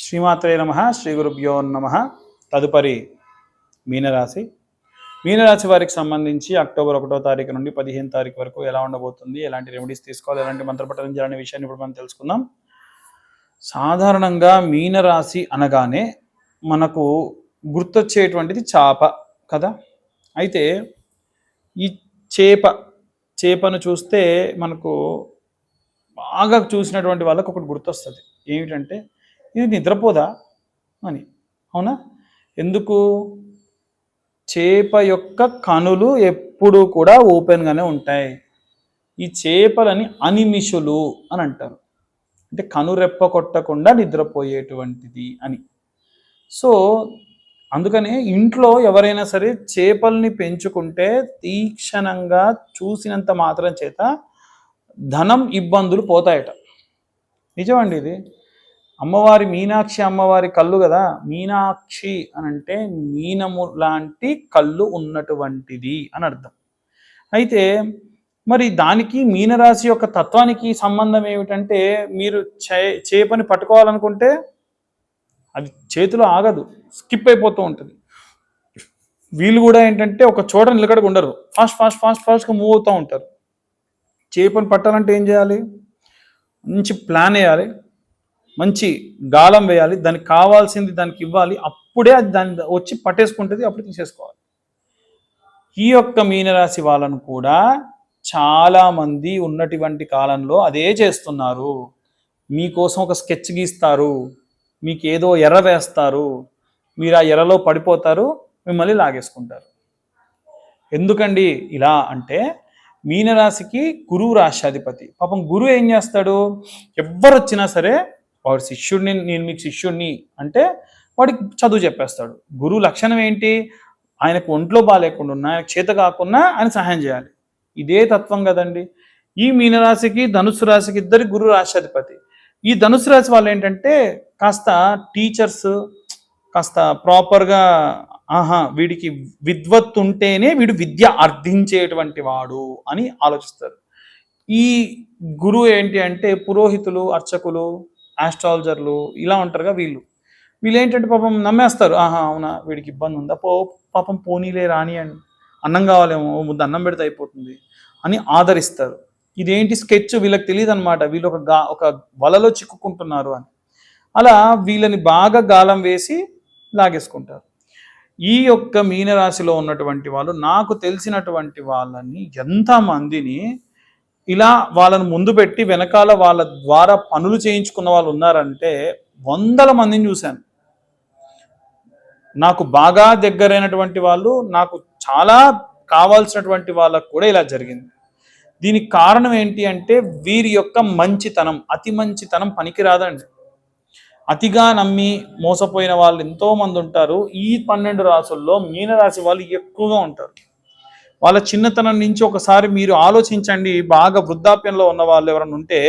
శ్రీమాత్రే నమః శ్రీ గురుభ్యో నమః. తదుపరి మీనరాశి. మీనరాశి వారికి సంబంధించి అక్టోబర్ 1వ తారీఖు నుండి 15వ తారీఖు వరకు ఎలా ఉండబోతుంది, ఎలాంటి రెమెడీస్ తీసుకోవాలి, ఎలాంటి మంత్రపఠనం చేయాలనే విషయాన్ని ఇప్పుడు మనం తెలుసుకుందాం. సాధారణంగా మీనరాశి అనగానే మనకు గుర్తొచ్చేటువంటిది చాప కదా. అయితే ఈ చేపను చూస్తే మనకు బాగా చూసినటువంటి వాళ్ళకు ఒకటి గుర్తొస్తుంది. ఏమిటంటే ఇది నిద్రపోదా అని. అవునా? ఎందుకు? చేప యొక్క కనులు ఎప్పుడు కూడా ఓపెన్గానే ఉంటాయి. ఈ చేపలని అనిమిషులు అని అంటారు. అంటే కనురెప్ప కొట్టకుండా నిద్రపోయేటువంటిది అని. సో అందుకనే ఇంట్లో ఎవరైనా సరే చేపల్ని పెంచుకుంటే తీక్షణంగా చూసినంత మాత్రం చేత ధనం ఇబ్బందులు పోతాయట. నిజమండి ఇది. అమ్మవారి మీనాక్షి అమ్మవారి కళ్ళు కదా. మీనాక్షి అని అంటే మీనము లాంటి కళ్ళు ఉన్నటువంటిది అని అర్థం. అయితే మరి దానికి మీనరాశి యొక్క తత్వానికి సంబంధం ఏమిటంటే, మీరు చేపని పట్టుకోవాలనుకుంటే అది చేతిలో ఆగదు, స్కిప్ అయిపోతూ ఉంటుంది. వీళ్ళు కూడా ఏంటంటే ఒక చోట నిలకడగా ఉండరు, ఫాస్ట్గా మూవ్ అవుతూ ఉంటారు. చేపని పట్టాలంటే ఏం చేయాలి? మంచి ప్లాన్ వేయాలి, మంచి గాలం వేయాలి, దానికి కావాల్సింది దానికి ఇవ్వాలి, అప్పుడే అది దాన్ని వచ్చి పట్టేసుకుంటుంది, అప్పుడు తీసేసుకోవాలి. ఈ యొక్క మీనరాశి వాళ్ళను కూడా చాలామంది ఉన్నటువంటి కాలంలో అదే చేస్తున్నారు. మీకోసం ఒక స్కెచ్ గీస్తారు, మీకు ఏదో ఎర్ర వేస్తారు, మీరు ఆ ఎర్రలో పడిపోతారు, మిమ్మల్ని లాగేసుకుంటారు. ఎందుకండి ఇలా అంటే, మీనరాశికి గురువు రాశ్యాధిపతి. పాపం గురువు ఏం చేస్తాడు? ఎవ్వరు వచ్చినా సరే వాడు శిష్యుడిని, నేను మీకు శిష్యుడిని అంటే వాడికి చదువు చెప్పేస్తాడు. గురువు లక్షణం ఏంటి? ఆయనకు ఒంట్లో బాగాలేకుండా ఉన్నా, ఆయనకు చేత కాకున్నా ఆయన సహాయం చేయాలి. ఇదే తత్వం కదండి. ఈ మీనరాశికి ధనుస్సు రాశికి ఇద్దరి గురు రాశ్యాధిపతి. ఈ ధనుస్సు రాశి వాళ్ళు ఏంటంటే కాస్త టీచర్స్, కాస్త ప్రాపర్గా వీడికి విద్వత్తు ఉంటేనే వీడు విద్య అర్థించేటువంటి వాడు అని ఆలోచిస్తారు. ఈ గురువు ఏంటి అంటే పురోహితులు, అర్చకులు, ఆస్ట్రాలజర్లు ఇలా ఉంటారుగా. వీళ్ళు ఏంటంటే పాపం నమ్మేస్తారు. అవునా వీడికి ఇబ్బంది ఉందా, పాపం పోనీలే రాని అని, అన్నం కావాలేమో ముద్ద అన్నం పెడితే అయిపోతుంది అని ఆదరిస్తారు. ఇదేంటి స్కెచ్ వీళ్ళకి తెలియదు అనమాట. వీళ్ళు ఒక వలలో చిక్కుకుంటున్నారు అని. అలా వీళ్ళని బాగా గాలం వేసి లాగేసుకుంటారు. ఈ యొక్క మీనరాశిలో ఉన్నటువంటి వాళ్ళు, నాకు తెలిసినటువంటి వాళ్ళని ఎంతమందిని ఇలా వాళ్ళను ముందు పెట్టి వెనకాల వాళ్ళ ద్వారా పనులు చేయించుకున్న వాళ్ళు ఉన్నారంటే 100 మందిని చూశాను. నాకు బాగా దగ్గరైనటువంటి వాళ్ళు, నాకు చాలా కావాల్సినటువంటి వాళ్ళకు కూడా ఇలా జరిగింది. దీనికి కారణం ఏంటి అంటే వీరి యొక్క మంచితనం. అతి మంచితనం పనికిరాదండి. అతిగా నమ్మి మోసపోయిన వాళ్ళు ఎంతోమంది ఉంటారు. ఈ 12 రాసుల్లో మీనరాశి వాళ్ళు ఎక్కువగా ఉంటారు. వాళ్ళ చిన్నతనం నుంచి ఒకసారి మీరు ఆలోచించండి. బాగా వృద్ధాప్యంలో ఉన్న వాళ్ళు ఎవరైనా ఉంటే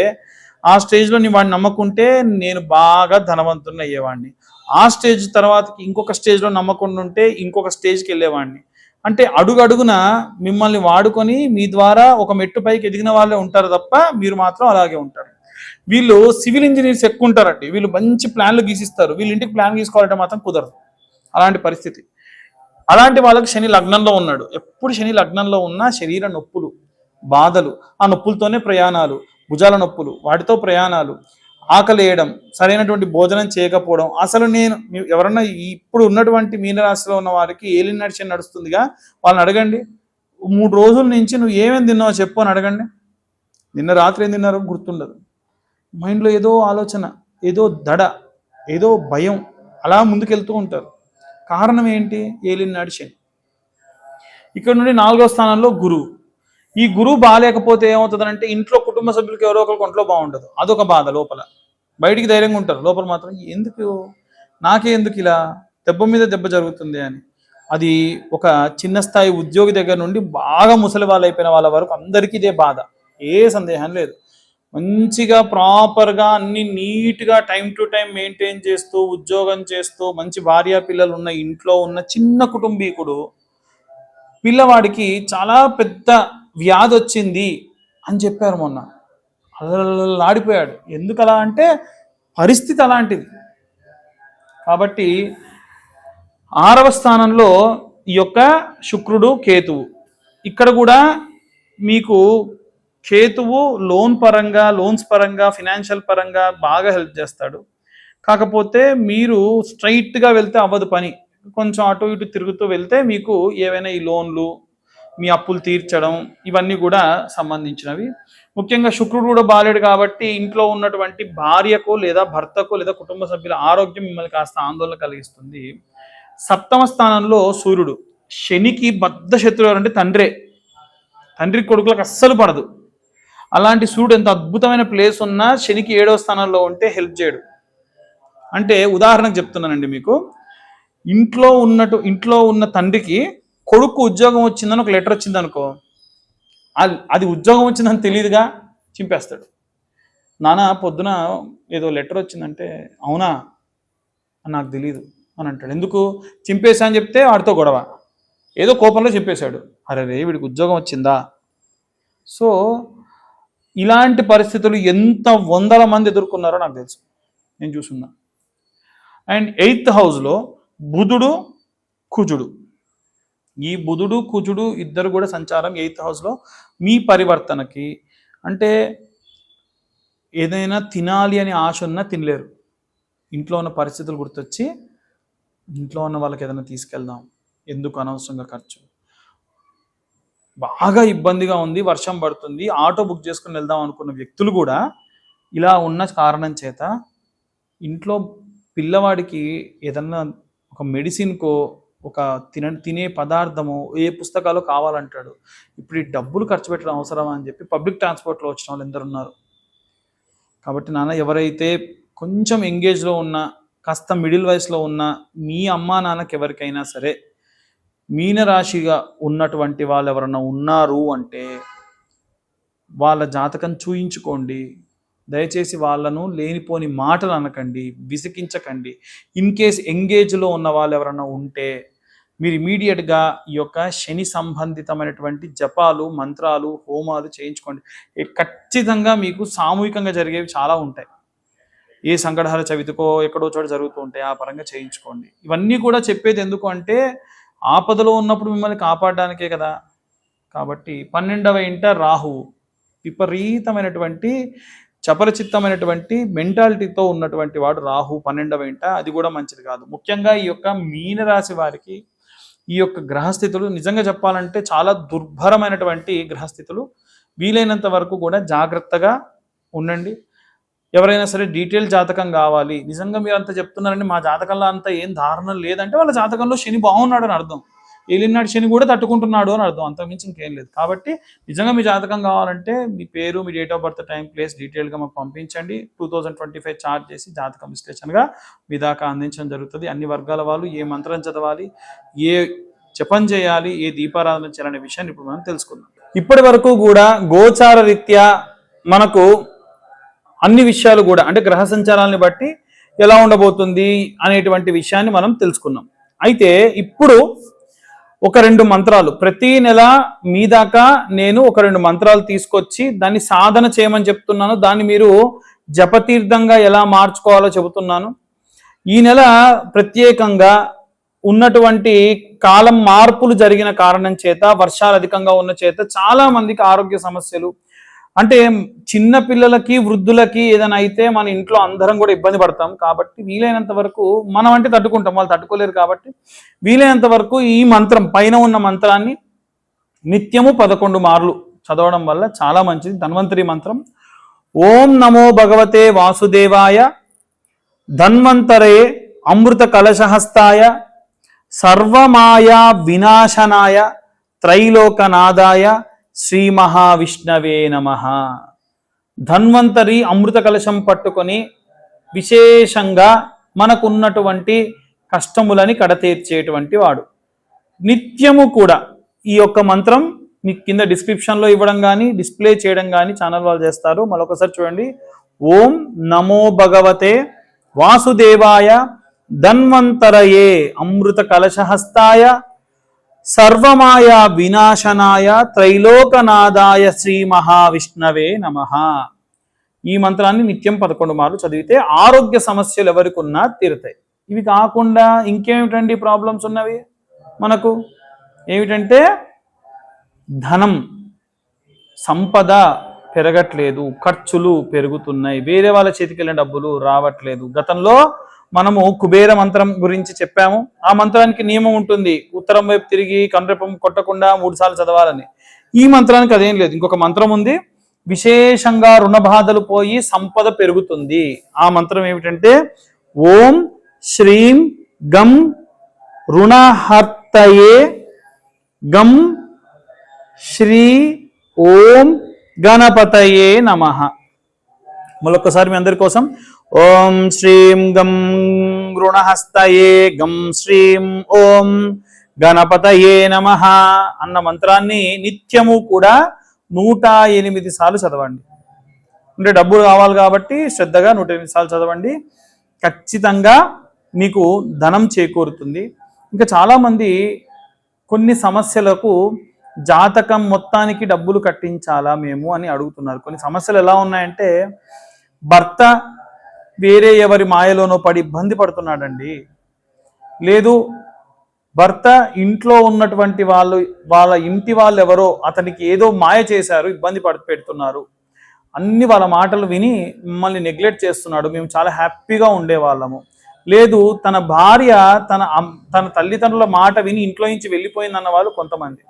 ఆ స్టేజ్లో వాడిని నమ్మకుంటే నేను బాగా ధనవంతుని అయ్యేవాడిని, ఆ స్టేజ్ తర్వాతకి ఇంకొక స్టేజ్లో నమ్మకుండా ఉంటే ఇంకొక స్టేజ్కి వెళ్ళేవాడిని. అంటే అడుగడుగున మిమ్మల్ని వాడుకొని మీ ద్వారా ఒక మెట్టు పైకి ఎదిగిన వాళ్ళే ఉంటారు తప్ప మీరు మాత్రం అలాగే ఉంటారు. వీళ్ళు సివిల్ ఇంజనీర్స్ ఎక్కువ ఉంటారండి. వీళ్ళు మంచి ప్లాన్లు గీసిస్తారు, వీళ్ళ ఇంటికి ప్లాన్ గీసుకోవాలంటే మాత్రం కుదరదు. అలాంటి పరిస్థితి. అలాంటి వాళ్ళకి శని లగ్నంలో ఉన్నాడు. ఎప్పుడు శని లగ్నంలో ఉన్నా శరీర నొప్పులు, బాధలు, ఆ నొప్పులతోనే ప్రయాణాలు, భుజాల నొప్పులు, వాటితో ప్రయాణాలు, ఆకలి వేయడం, సరైనటువంటి భోజనం చేయకపోవడం. అసలు నేను ఎవరన్నా ఇప్పుడు ఉన్నటువంటి మీనరాశిలో ఉన్న వారికి ఏలినాటి శని నడుస్తుందిగా, వాళ్ళని అడగండి 3 రోజుల నుంచి నువ్వు ఏమేమి తిన్నావో చెప్పు అని అడగండి. నిన్న రాత్రి ఏం తిన్నారో గుర్తుండదు. మైండ్లో ఏదో ఆలోచన, ఏదో దడ, ఏదో భయం, అలా ముందుకెళ్తూ ఉంటారు. కారణం ఏంటి? ఏలినాటి శని. ఇక్కడ నుండి 4వ స్థానంలో గురువు. ఈ గురువు బాగాలేకపోతే ఏమవుతుందంటే ఇంట్లో కుటుంబ సభ్యులకి ఎవరో ఒకరికి ఒంట్లో బాగుండదు, అదొక బాధ. లోపల బయటికి ధైర్యంగా ఉంటారు, లోపల మాత్రం నాకే ఎందుకు ఇలా దెబ్బ మీద దెబ్బ జరుగుతుంది అని. అది ఒక చిన్న స్థాయి ఉద్యోగి దగ్గర నుండి బాగా ముసలి వాళ్ళు అయిపోయిన వాళ్ళ వరకు అందరికీ ఇదే బాధ, ఏ సందేహం లేదు. మంచిగా ప్రాపర్గా అన్ని నీట్గా టైం టు టైం మెయింటైన్ చేస్తూ ఉద్యోగం చేస్తూ మంచి భార్య పిల్లలు ఉన్న ఇంట్లో ఉన్న చిన్న కుటుంబీకుడు పిల్లవాడికి చాలా పెద్ద వ్యాధి వచ్చింది అని చెప్పారు మొన్న. అలా ఆడిపోయాడు. ఎందుకు అలా అంటే పరిస్థితి అలాంటిది. కాబట్టి 6వ స్థానంలో ఈ యొక్క శుక్రుడు కేతువు. ఇక్కడ కూడా మీకు కేతువు లోన్స్ పరంగా ఫినాన్షియల్ పరంగా బాగా హెల్ప్ చేస్తాడు. కాకపోతే మీరు స్ట్రైట్గా వెళ్తే అవ్వదు పని, కొంచెం అటు ఇటు తిరుగుతూ వెళ్తే మీకు ఏవైనా ఈ లోన్లు, మీ అప్పులు తీర్చడం ఇవన్నీ కూడా సంబంధించినవి. ముఖ్యంగా శుక్రుడు కూడా బాలేడు కాబట్టి ఇంట్లో ఉన్నటువంటి భార్యకు లేదా భర్తకు లేదా కుటుంబ సభ్యుల ఆరోగ్యం మిమ్మల్ని కాస్త ఆందోళన కలిగిస్తుంది. 7వ స్థానంలో సూర్యుడు. శనికి బద్ధ శత్రువు ఎవరంటే తండ్రి కొడుకులకు అస్సలు పడదు. అలాంటి సూర్యుడు ఎంత అద్భుతమైన ప్లేస్ ఉన్నా శనికి 7వ స్థానంలో ఉంటే హెల్ప్ చేయడు. అంటే ఉదాహరణకు చెప్తున్నానండి మీకు, ఇంట్లో ఉన్న తండ్రికి కొడుకు ఉద్యోగం వచ్చిందని ఒక లెటర్ వచ్చింది అనుకో, అది ఉద్యోగం వచ్చిందని తెలియదుగా చింపేస్తాడు. నాన్న పొద్దున ఏదో లెటర్ వచ్చిందంటే అవునా నాకు తెలియదు అని అంటాడు. ఎందుకు చింపేశా అని చెప్తే వాడితో గొడవ, ఏదో కోపంలో చింపేశాడు. అరే వీడికి ఉద్యోగం వచ్చిందా. సో ఇలాంటి పరిస్థితులు ఎంత వందల మంది ఎదుర్కొన్నారో నాకు తెలుసు, నేను చూసున్నా. అండ్ 8th హౌస్లో బుధుడు కుజుడు. ఈ బుధుడు కుజుడు ఇద్దరు కూడా సంచారం 8th హౌస్లో మీ పరివర్తనకి, అంటే ఏదైనా తినాలి అని ఆశ ఉన్నా తినలేరు. ఇంట్లో ఉన్న పరిస్థితులు గుర్తొచ్చి ఇంట్లో ఉన్న వాళ్ళకి ఏదైనా తీసుకెళ్దాం, ఎందుకు అనవసరంగా ఖర్చు, బాగా ఇబ్బందిగా ఉంది, వర్షం పడుతుంది, ఆటో బుక్ చేసుకుని వెళ్దాం అనుకున్న వ్యక్తులు కూడా ఇలా ఉన్న కారణం చేత ఇంట్లో పిల్లవాడికి ఏదన్నా ఒక మెడిసిన్కో ఒక తినే పదార్థము ఏ పుస్తకాలు కావాలంటాడు. ఇప్పుడు ఈ డబ్బులు ఖర్చు పెట్టడం అవసరమా అని చెప్పి పబ్లిక్ ట్రాన్స్పోర్ట్లో వచ్చిన వాళ్ళు ఎందరు ఉన్నారు. కాబట్టి నాన్న, ఎవరైతే కొంచెం ఎంగేజ్లో ఉన్న, కాస్త మిడిల్ వయసులో ఉన్న మీ అమ్మా నాన్నకి ఎవరికైనా సరే మీనరాశిగా ఉన్నటువంటి వాళ్ళు ఎవరన్నా ఉన్నారు అంటే వాళ్ళ జాతకం చూయించుకోండి. దయచేసి వాళ్ళను లేనిపోని మాటలు అనకండి, విసికించకండి. ఇన్ కేస్ ఎంగేజ్లో ఉన్న వాళ్ళు ఎవరన్నా ఉంటే మీరు ఇమీడియట్గా ఈ యొక్క శని సంబంధితమైనటువంటి జపాలు, మంత్రాలు, హోమాలు చేయించుకోండి. ఖచ్చితంగా మీకు సామూహికంగా జరిగేవి చాలా ఉంటాయి. ఏ సంకటహర చవితికో ఎక్కడో చోట జరుగుతూ ఉంటాయి, ఆ పరంగా చేయించుకోండి. ఇవన్నీ కూడా చెప్పేది ఎందుకు అంటే ఆపదలో ఉన్నప్పుడు మిమ్మల్ని కాపాడడానికే కదా. కాబట్టి 12వ ఇంట రాహువు విపరీతమైనటువంటి చపరచిత్తమైనటువంటి మెంటాలిటీతో ఉన్నటువంటి వాడు రాహు 12వ ఇంట. అది కూడా మంచిది కాదు. ముఖ్యంగా ఈ యొక్క మీనరాశి వారికి ఈ యొక్క గ్రహస్థితులు నిజంగా చెప్పాలంటే చాలా దుర్భరమైనటువంటి గ్రహస్థితులు. వీలైనంత వరకు కూడా జాగ్రత్తగా ఉండండి. ఎవరైనా సరే డీటెయిల్ జాతకం కావాలి, నిజంగా మీరు అంత చెప్తున్నారండి మా జాతకంలో అంత ఏం దారుణం లేదంటే వాళ్ళ జాతకంలో శని బాగున్నాడు అని అర్థం, ఏలినాడు శని కూడా తట్టుకుంటున్నాడు అని అర్థం, అంతకుమించి ఇంకేం లేదు. కాబట్టి నిజంగా మీ జాతకం కావాలంటే మీ పేరు, మీ date of birth, time, place డీటెయిల్గా మాకు పంపించండి. 2025 చార్జ్ చేసి జాతకం విశ్లేషణగా మీ దాకా అందించడం జరుగుతుంది. అన్ని వర్గాల వాళ్ళు ఏ మంత్రం చదవాలి, ఏ జపం చేయాలి, ఏ దీపారాధన చేయాలనే విషయాన్ని ఇప్పుడు మనం తెలుసుకుందాం. ఇప్పటి వరకు కూడా గోచార రీత్యా మనకు అన్ని విషయాలు కూడా అంటే గ్రహ సంచారాలని బట్టి ఎలా ఉండబోతుంది అనేటువంటి విషయాన్ని మనం తెలుసుకున్నాం. అయితే ఇప్పుడు ఒక 2 మంత్రాలు ప్రతి నెల మీ దాకా నేను ఒక 2 మంత్రాలు తీసుకొచ్చి దాన్ని సాధన చేయమని చెప్తున్నాను. దాన్ని మీరు జపతీర్థంగా ఎలా మార్చుకోవాలో చెబుతున్నాను. ఈ నెల ప్రత్యేకంగా ఉన్నటువంటి కాలం మార్పులు జరిగిన కారణం చేత, వర్షాలు అధికంగా ఉన్న చేత చాలా మందికి ఆరోగ్య సమస్యలు, అంటే చిన్న పిల్లలకి వృద్ధులకి ఏదైనా అయితే మన ఇంట్లో అందరం కూడా ఇబ్బంది పడతాం. కాబట్టి వీలైనంత వరకు మనం అంటే తట్టుకుంటాం, వాళ్ళు తట్టుకోలేరు. కాబట్టి వీలైనంత వరకు ఈ మంత్రం పైన ఉన్న మంత్రాన్ని నిత్యము 11 మార్లు చదవడం వల్ల చాలా మంచిది. ధన్వంతరి మంత్రం. ఓం నమో భగవతే వాసుదేవాయ ధన్వంతరే అమృత కలశహస్తాయ సర్వమాయా వినాశనాయ త్రైలోకనాదాయ శ్రీ మహావిష్ణవే నమః. ధన్వంతరి అమృత కలశం పట్టుకొని విశేషంగా మనకున్నటువంటి కష్టములని కడతీర్చేటువంటి వాడు. నిత్యము కూడా ఈ యొక్క మంత్రం మీకు కింద డిస్క్రిప్షన్లో ఇవ్వడం కానీ డిస్ప్లే చేయడం కానీ ఛానల్ వాళ్ళు చేస్తారు. మరొకసారి చూడండి. ఓం నమో భగవతే వాసుదేవాయ ధన్వంతరయే అమృత కలశహస్తాయ సర్వమాయా వినాశనాయ త్రైలోకనాదాయ శ్రీ మహావిష్ణవే నమః. ఈ మంత్రాన్ని నిత్యం 11 మార్లు చదివితే ఆరోగ్య సమస్యలు ఎవరికి ఉన్నా తీరుతాయి. ఇవి కాకుండా ఇంకేమిటండి ప్రాబ్లమ్స్ ఉన్నవి మనకు? ఏమిటంటే ధనం, సంపద పెరగట్లేదు, ఖర్చులు పెరుగుతున్నాయి, వేరే వాళ్ళ చేతికి వెళ్ళిన డబ్బులు రావట్లేదు. గతంలో మనము కుబేర మంత్రం గురించి చెప్పాము. ఆ మంత్రానికి నియమం ఉంటుంది, ఉత్తరం వైపు తిరిగి కనురెప్పం కొట్టకుండా 3 సార్లు చదవాలని. ఈ మంత్రానికి అదేం లేదు. ఇంకొక మంత్రం ఉంది, విశేషంగా రుణ బాధలు పోయి సంపద పెరుగుతుంది. ఆ మంత్రం ఏమిటంటే ఓం శ్రీం గం రుణహర్తయే గం శ్రీ ఓం గణపతయే నమః. మరొకసారి మీ అందరి కోసం, ఓం శ్రీం గం రుణహస్తయే గం శ్రీం ఓం గణపతయే నమః అన్న మంత్రాన్ని నిత్యము కూడా 108 సార్లు చదవండి. అంటే డబ్బులు కావాలి కాబట్టి శ్రద్ధగా 108 సార్లు చదవండి. ఖచ్చితంగా మీకు ధనం చేకూరుతుంది. ఇంకా చాలామంది కొన్ని సమస్యలకు జాతకం మొత్తానికి డబ్బులు కట్టించాలా మేము అని అడుగుతున్నారు. కొన్ని సమస్యలు ఎలా ఉన్నాయంటే, భర్త వేరే ఎవరి మాయలోనో పడి ఇబ్బంది పడుతున్నాడండి, లేదు భర్త ఇంట్లో ఉన్నటువంటి వాళ్ళ ఇంటి వాళ్ళు ఎవరో అతనికి ఏదో మాయ చేశారు, ఇబ్బంది పెడుతున్నారు, అన్ని వాళ్ళ మాటలు విని మిమ్మల్ని నెగ్లెక్ట్ చేస్తున్నాడు, మేము చాలా హ్యాపీగా ఉండేవాళ్ళము, లేదు తన భార్య తన తల్లిదండ్రుల మాట విని ఇంట్లో నుంచి వెళ్ళిపోయిందన్న వాళ్ళు కొంతమంది.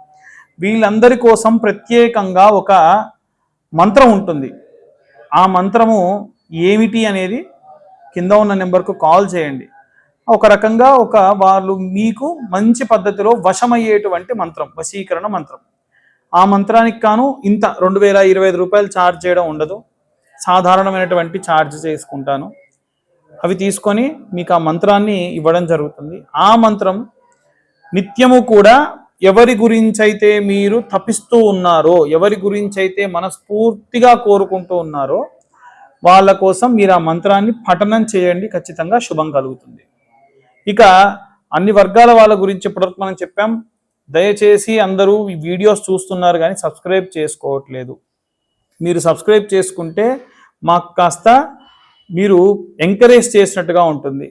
వీళ్ళందరి కోసం ప్రత్యేకంగా ఒక మంత్రం ఉంటుంది. ఆ మంత్రము ఏమిటి అనేది కింద ఉన్న నెంబర్కు కాల్ చేయండి. ఒక రకంగా వాళ్ళు మీకు మంచి పద్ధతిలో వశమయ్యేటువంటి మంత్రం, వశీకరణ మంత్రం. ఆ మంత్రానికి కాను ఇంత 2025 రూపాయలు ఛార్జ్ చేయడం ఉండదు, సాధారణమైనటువంటి ఛార్జ్ చేసుకుంటాను. అవి తీసుకొని మీకు ఆ మంత్రాన్ని ఇవ్వడం జరుగుతుంది. ఆ మంత్రం నిత్యము కూడా ఎవరి గురించి అయితే మీరు తపిస్తూ ఉన్నారో, ఎవరి గురించి అయితే మనస్ఫూర్తిగా కోరుకుంటూ ఉన్నారో వాళ్ళ కోసం మీరు ఆ మంత్రాన్ని పఠనం చేయండి, ఖచ్చితంగా శుభం కలుగుతుంది. ఇక అన్ని వర్గాల వాళ్ళ గురించి ఇప్పటివరకు మనం చెప్పాం. దయచేసి అందరూ ఈ వీడియోస్ చూస్తున్నారు కానీ సబ్స్క్రైబ్ చేసుకోవట్లేదు. మీరు సబ్స్క్రైబ్ చేసుకుంటే మాకు కాస్త మీరు ఎంకరేజ్ చేసినట్టుగా ఉంటుంది.